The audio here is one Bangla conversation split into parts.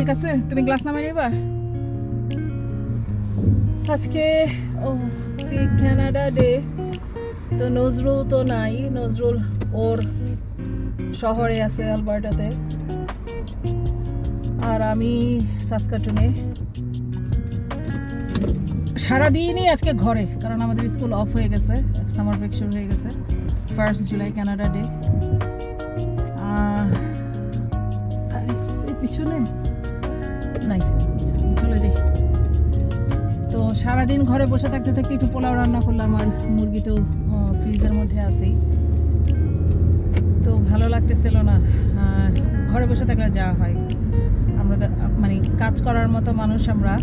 ঠিক আছে, তুমি গ্লাস নামাই নিবা আজকে। ও কানাডা ডে, তো নজরুল তো নাই, নজরুল ওর শহরে আছে আলবার্টাতে, আর আমি সাসকাটুনে। সারাদিনই আজকে ঘরে, কারণ আমাদের স্কুল অফ হয়ে গেছে, সামার ব্রেক শুরু হয়ে গেছে। 1 জুলাই কানাডা ডে। পিছনে নাই, চলে যাই। তো সারাদিন ঘরে বসে থাকতে থাকতে একটু পোলাও রান্না করলাম, আর মুরগি তো ফ্রিজের মধ্যে আছেই, তো ভালো লাগতেছিল না। ঘরে বসে থাকলে যা হয়, আমরা মানে কাজ করার মতো মানুষ, আমরা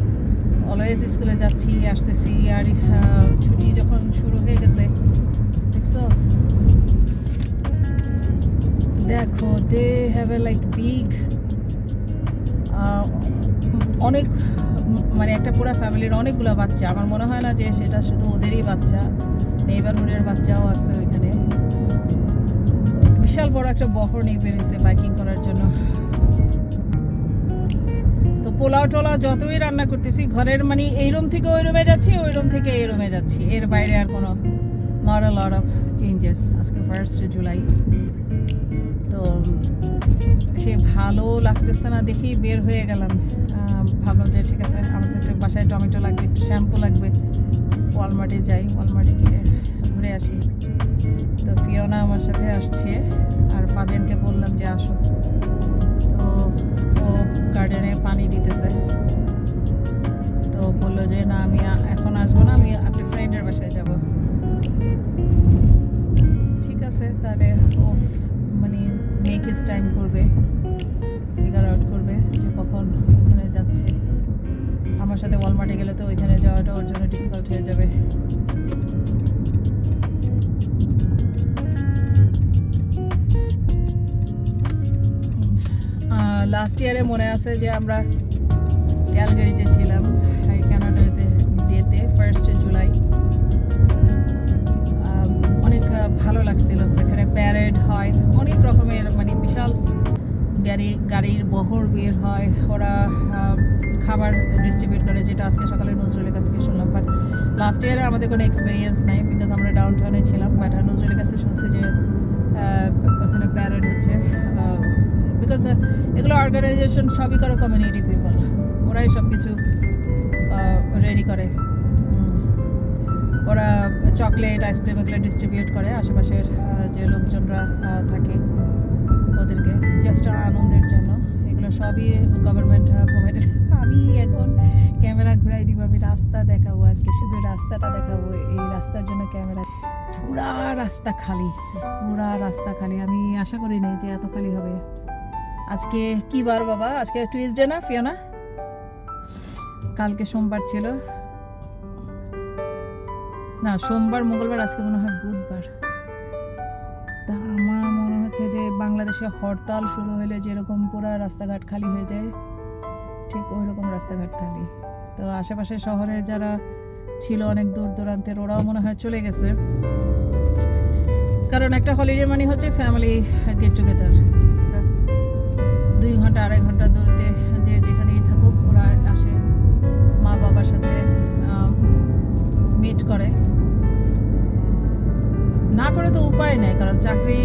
অলওয়েজ স্কুলে যাচ্ছি আসতেছি, আর ছুটি যখন শুরু হয়ে গেছে, দেখছো, দেখো they have a like big, অনেক মানে একটা পুরো ফ্যামিলির অনেকগুলো বাচ্চা। আমার মনে হয় না যে সেটা শুধু ওদেরই বাচ্চা, নেইবারহুডের বাচ্চাও আছে ওইখানে। বিশাল বড় একটা বহর নিয়ে বেরিয়েছে বাইকিং করার জন্য। তো পোলাও টোলাও যতই রান্না করতেছি ঘরের, মানে এই রুম থেকে ওই রুমে যাচ্ছি, ওই রুম থেকে এই রুমে যাচ্ছি, এর বাইরে আর কোনো not a lot of changes. আজকে 1 জুলাই, তো সে ভালো লাগতেছে না দেখি বের হয়ে গেলাম। ভাবলাম যে ঠিক আছে, আমার তো একটু বাসায় টমেটো লাগবে, একটু শ্যাম্পু লাগবে, ওয়ালমার্টে যাই, ওয়ালমার্টে গিয়ে ঘুরে আসি। তো ফিওনা আমার সাথে আসছে, আর ফাবিয়ানকে বললাম যে আসো, তো ও গার্ডেনে পানি দিতেছে। তো বললো যে না, আমি এখন আসবো না, আমি একটা ফ্রেন্ডের বাসায় যাব। ঠিক আছে, তাহলে ও মানে মেক হিজ টাইম করবে, ফিগার আউট করবে যে কখন ওখানে যাচ্ছে। আমার সাথে ওয়ালমার্টে গেলে তো ওইখানে যাওয়াটা ওর জন্য ডিফিকাল্ট হয়ে যাবে। লাস্ট ইয়ারে মনে আছে যে আমরা ক্যালগারিতে ছিলাম, কানাডাতে ডেতে 1 জুলাই। অনেক ভালো লাগছিল, এখানে প্যারেড হয়, অনেক রকমের মানে বিশাল গাড়ির বহর বের হয়, ওরা খাবার ডিস্ট্রিবিউট করে, যেটা আজকে সকালে নজরুলের কাছ থেকে শুনলাম। বাট লাস্ট ইয়ারে আমাদের কোনো এক্সপিরিয়েন্স নাই, বিকজ আমরা ডাউন টাউনে ছিলাম। বাট নজরুলের কাছে শুনছি যে ওখানে প্যারেড হচ্ছে, বিকজ এগুলো অর্গানাইজেশন সবই করে কমিউনিটি পিপল, ওরাই সব কিছু রেডি করে। ওরা চকলেট আইসক্রিম এগুলো ডিস্ট্রিবিউট করে আশেপাশের যে লোকজনরা থাকে ওদেরকে, জাস্ট আনন্দের জন্য। এগুলো সবই গভর্নমেন্ট প্রোভাইডেড। আমি এখন ক্যামেরা ঘুরাই দিব, আমি রাস্তা দেখাবো আজকে, শুধু রাস্তাটা দেখাবো। এই রাস্তার জন্য ক্যামেরা, পুরা রাস্তা খালি, পুরা রাস্তা খালি। আমি আশা করি নাই যে এত খালি হবে। আজকে কি বার বাবা? আজকে টুইসডে না ফিওনা? কালকে সোমবার ছিল না, সোমবার মঙ্গলবার, আজকে মনে হয় বুধবার। তা আমার মনে হচ্ছে যে বাংলাদেশে হরতাল শুরু হলে যেরকম পুরা রাস্তাঘাট খালি হয়ে যায়, ঠিক ওই রকম রাস্তাঘাট খালি। তো আশেপাশে শহরে যারা ছিল অনেক দূর দূরান্তের, ওরাও মনে হয় চলে গেছে, কারণ একটা হলিডে মানে হচ্ছে ফ্যামিলি গেট টুগেদার। 2 ঘন্টা 2.5 ঘন্টা দূরতে যে যেখানেই থাকুক, ওরা আসে, মা বাবার সাথে মিট করে। না করে তো উপায় নেই, কারণ চাকরি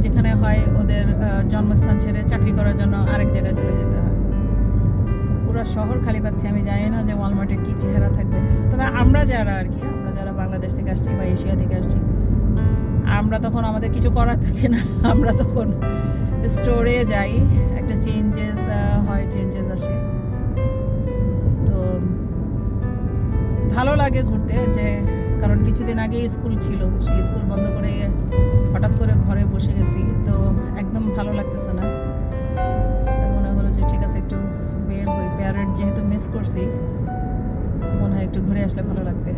যেখানে হয় ওদের জন্মস্থান ছেড়ে চাকরি করার জন্য আরেক জায়গায় চলে যেতে হয়। পুরো শহর খালি পাচ্ছি। আমি জানি না যে ওয়ালমার্টের কী চেহারা থাকবে, তবে আমরা যারা আর কি, আমরা যারা বাংলাদেশ থেকে আসছি বা এশিয়া থেকে আসছি, আমরা তখন আমাদের কিছু করার থাকে না, আমরা তখন স্টোরে যাই, একটা চেঞ্জেস হয়, চেঞ্জেস আসে। তো ভালো লাগে ঘুরতে, যে কারণ কিছুদিন আগে স্কুল ছিল, সেই স্কুল বন্ধ করে হঠাৎ করে ঘরে বসে গেছি, তো একদম ভালো লাগতেছে না। মনে হলো যে ঠিক আছে একটু বের হই, প্যারেড যেহেতু মিস করছি, মনে হয় একটু ঘুরে আসলে ভালো লাগবে।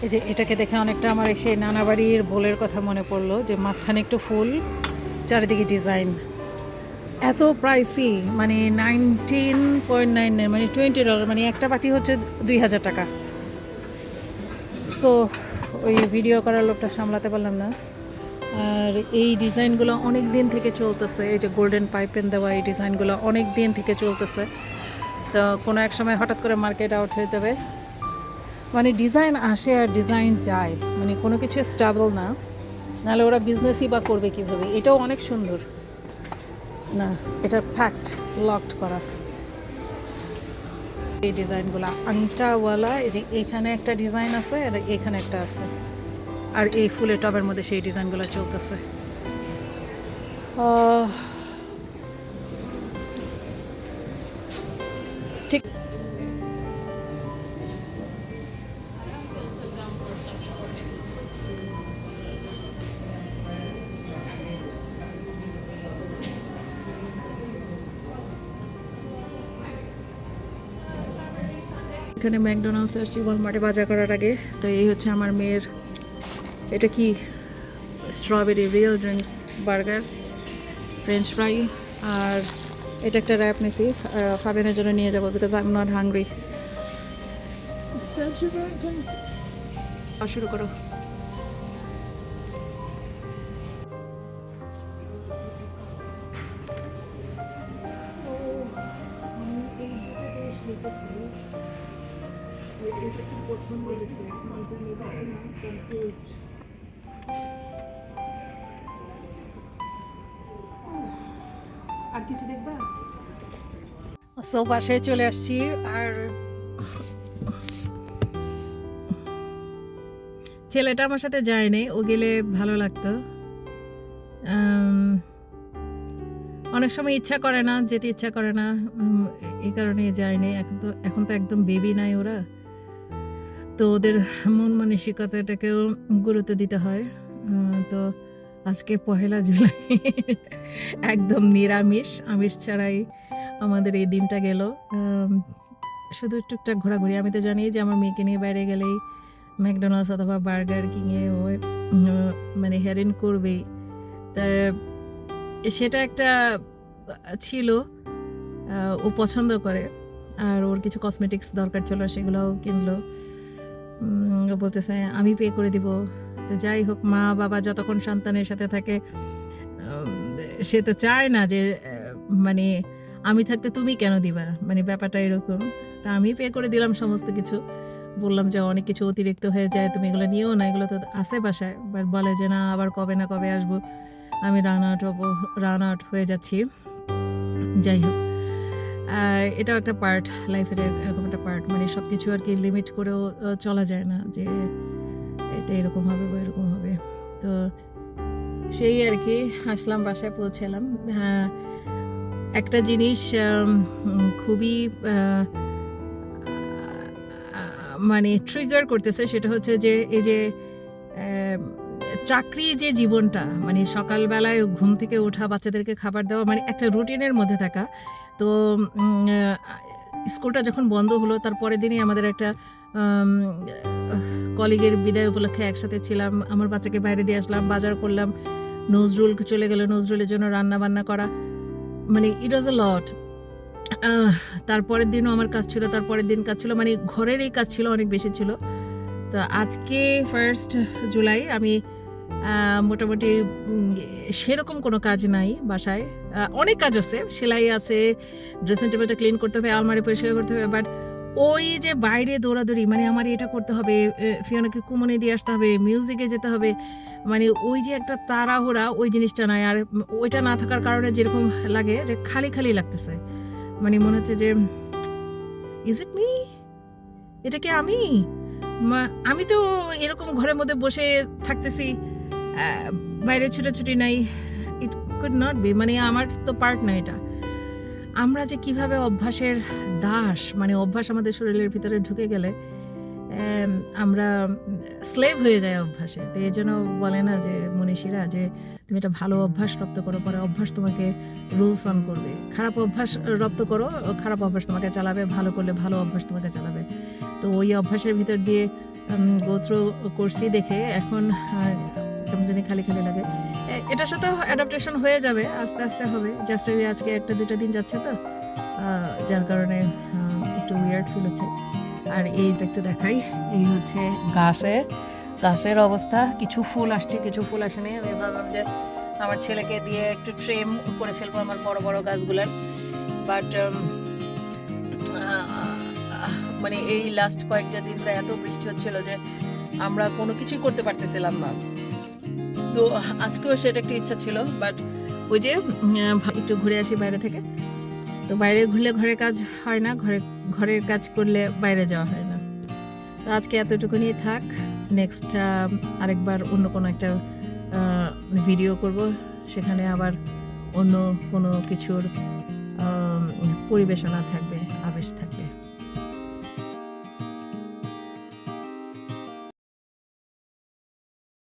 এই যে এটাকে দেখে অনেকটা আমার সেই নানা বাড়ির বোলের কথা মনে পড়লো, যে মাঝখানে একটু ফুল, চারিদিকে ডিজাইন। এত প্রাইসি, মানে 19.9, মানে $20, মানে একটা বাটি হচ্ছে 2000 টাকা। সো ওই ভিডিও করার লোকটা সামলাতে পারলাম না। আর এই ডিজাইনগুলো অনেক দিন থেকে চলতেছে, এই যে গোল্ডেন পাইপেন দেওয়া এই ডিজাইনগুলো অনেক দিন থেকে চলতেছে। তো কোনো এক সময় হঠাৎ করে মার্কেট আউট হয়ে যাবে, মানে ডিজাইন আসে আর ডিজাইন যায়, মানে কোনো কিছু স্টেবল না, নাহলে ওরা বিজনেসই বা করবে কীভাবে। এটাও অনেক সুন্দর না, এটা ফ্যাক্ট লকড করা এই ডিজাইনগুলো আংটাওয়ালা। এই যে এখানে একটা ডিজাইন আছে আর এখানে একটা আছে, আর এই ফুলের টবের মধ্যে সেই ডিজাইনগুলো চলতেছে। ঠিক এখানে ম্যাকডোনাল্ডস আসছি ওয়ালমার্টে বাজার করার আগে। তো এই হচ্ছে আমার মেয়ের, এটা কি strawberry real drinks burger, French fry, আর এটা একটা র্যাপ নিছি ফাবিনের জন্য নিয়ে যাবো, because I am not hungry. শুরু করো। আর কিছু দেখবা? সো বাসায় চলে আসছি। আর ছেলেটা আমার সাথে যায়নি, ও গেলে ভালো লাগতো। অনেক সময় ইচ্ছা করে না, যেতে ইচ্ছা করে না, এই কারণে যায়নি। এখন তো একদম বেবি নাই ওরা, তো ওদের মন মানসিকতাটাকেও গুরুত্ব দিতে হয়। তো আজকে 1 জুলাই, একদম নিরামিষ, আমিষ ছাড়াই আমাদের এই দিনটা গেল। শুধু টুকটাক ঘোরাঘুরি। আমি তো জানি যে আমার মেয়েকে নিয়ে বাইরে গেলেই ম্যাকডোনাল্ডস অথবা বার্গার কিংয়ে ও মানে হেরেন করবেই। তা সেটা একটা ছিল, ও পছন্দ করে। আর ওর কিছু কসমেটিক্স দরকার ছিল, সেগুলোও কিনলো। ও বলতেছে আমি পে করে দিব। তো যাই হোক, মা বাবা যতক্ষণ সন্তানের সাথে থাকে, সে তো চায় না যে মানে আমি থাকতে তুমি কেন দিবা, মানে ব্যাপারটা এরকম। তা আমি পে করে দিলাম সমস্ত কিছু। বললাম যে অনেক কিছু অতিরিক্ত হয়ে যায়, তুমি এগুলো নিও না, এগুলো তো আছে বাসায়। বাট বলে যে না, আবার কবে না কবে আসবো, আমি রান আউট হয়ে যাচ্ছি। যাই হোক, এটাও একটা পার্ট, লাইফের এরকম একটা পার্ট, মানে সব কিছু আর কি লিমিট করেও চলা যায় না, যে এটা এরকম হবে বা এরকম হবে। তো সেই আর কি আসলাম, বাসায় পৌঁছালাম। একটা জিনিস খুবই মানে ট্রিগার করতেছে, সেটা হচ্ছে যে এই যে চাকরি যে জীবনটা, মানে সকালবেলায় ঘুম থেকে ওঠা, বাচ্চাদেরকে খাবার দেওয়া, মানে একটা রুটিনের মধ্যে থাকা। তো স্কুলটা যখন বন্ধ হলো, তার পরের দিনই আমাদের একটা কলিগের বিদায় উপলক্ষে একসাথে ছিলাম। আমার বাচ্চাকে বাইরে দিয়ে আসলাম, বাজার করলাম, নজরুল চলে গেল, নজরুলের জন্য রান্না বান্না করা, মানে ইট ওয়াজ আ লট। তারপরের দিনও আমার কাজ ছিল, তারপরের দিন কাজ ছিল, মানে ঘরের এই কাজ ছিল, অনেক বেশি ছিল। তো আজকে 1 জুলাই আমি মোটামুটি সেরকম কোনো কাজ নাই বাসায়। অনেক কাজ আছে, সেলাই আছে, ড্রেসিং টেবিলটা ক্লিন করতে হবে, আলমারি পরিষ্কার করতে হবে, বাট ওই যে বাইরে দৌড়াদৌড়ি, মানে আমার এটা করতে হবে, ফিওনাকে কুমনে দিয়ে আসতে হবে, মিউজিকে যেতে হবে, মানে ওই যে একটা তাড়াহুড়া, ওই জিনিসটা নাই। আর ওইটা না থাকার কারণে যেরকম লাগে যে খালি খালি লাগতেছে, মানে মনে হচ্ছে যে ইজ ইট মি, এটা কি আমি তো এরকম ঘরের মধ্যে বসে থাকতেছি, বাইরে ছুটাছুটি নাই। ইট কুড নট বি, মানে আমার তো পার্ট না এটা। আমরা যে কিভাবে অভ্যাসের দাস, মানে অভ্যাস আমাদের শরীরের ভিতরে ঢুকে গেলে আমরা স্লেভ হয়ে যায় অভ্যাসে। তো এই জন্য বলে না যে মনীষীরা, যে তুমি একটা ভালো অভ্যাস রপ্ত করো, পরে অভ্যাস তোমাকে রুলস অন করবে। খারাপ অভ্যাস রপ্ত করো, খারাপ অভ্যাস তোমাকে চালাবে, ভালো করলে ভালো অভ্যাস তোমাকে চালাবে। তো ওই অভ্যাসের ভিতর দিয়ে গো থ্রু করছি দেখে এখন কেমন জানি খালি খালি লাগে। এটার সাথে অ্যাডাপ্টেশন হয়ে যাবে, আস্তে আস্তে হবে। জাস্ট আজকে 1-2 দিন যাচ্ছে তো, যার কারণে একটু উইয়ার্ড ফিল হচ্ছে। আর এইটা একটু দেখাই, এই হচ্ছে গাছের অবস্থা। কিছু ফুল আসছে, কিছু ফুল আসেনি। আমি ভাবলাম যে আমার ছেলেকে দিয়ে একটু ট্রেম করে ফেলবো আমার বড় বড় গাছগুলোর, বাট মানে এই লাস্ট কয়েকটা দিন ধরে এত বৃষ্টি হচ্ছিল যে আমরা কোনো কিছুই করতে পারতেছিলাম না। তো আজকেও সেটা একটা ইচ্ছা ছিল, বাট ওই যে একটু ঘুরে আসি বাইরে থেকে, তো বাইরে ঘুরলে ঘরের কাজ হয় না, ঘরের কাজ করলে বাইরে যাওয়া হয় না। তো আজকে এতটুকুনি থাক, নেক্সট আরেকবার অন্য কোনো একটা ভিডিও করব, সেখানে আবার অন্য কোনো কিছুর পরিবেশনা থাকবে, আবেশ থাকবে।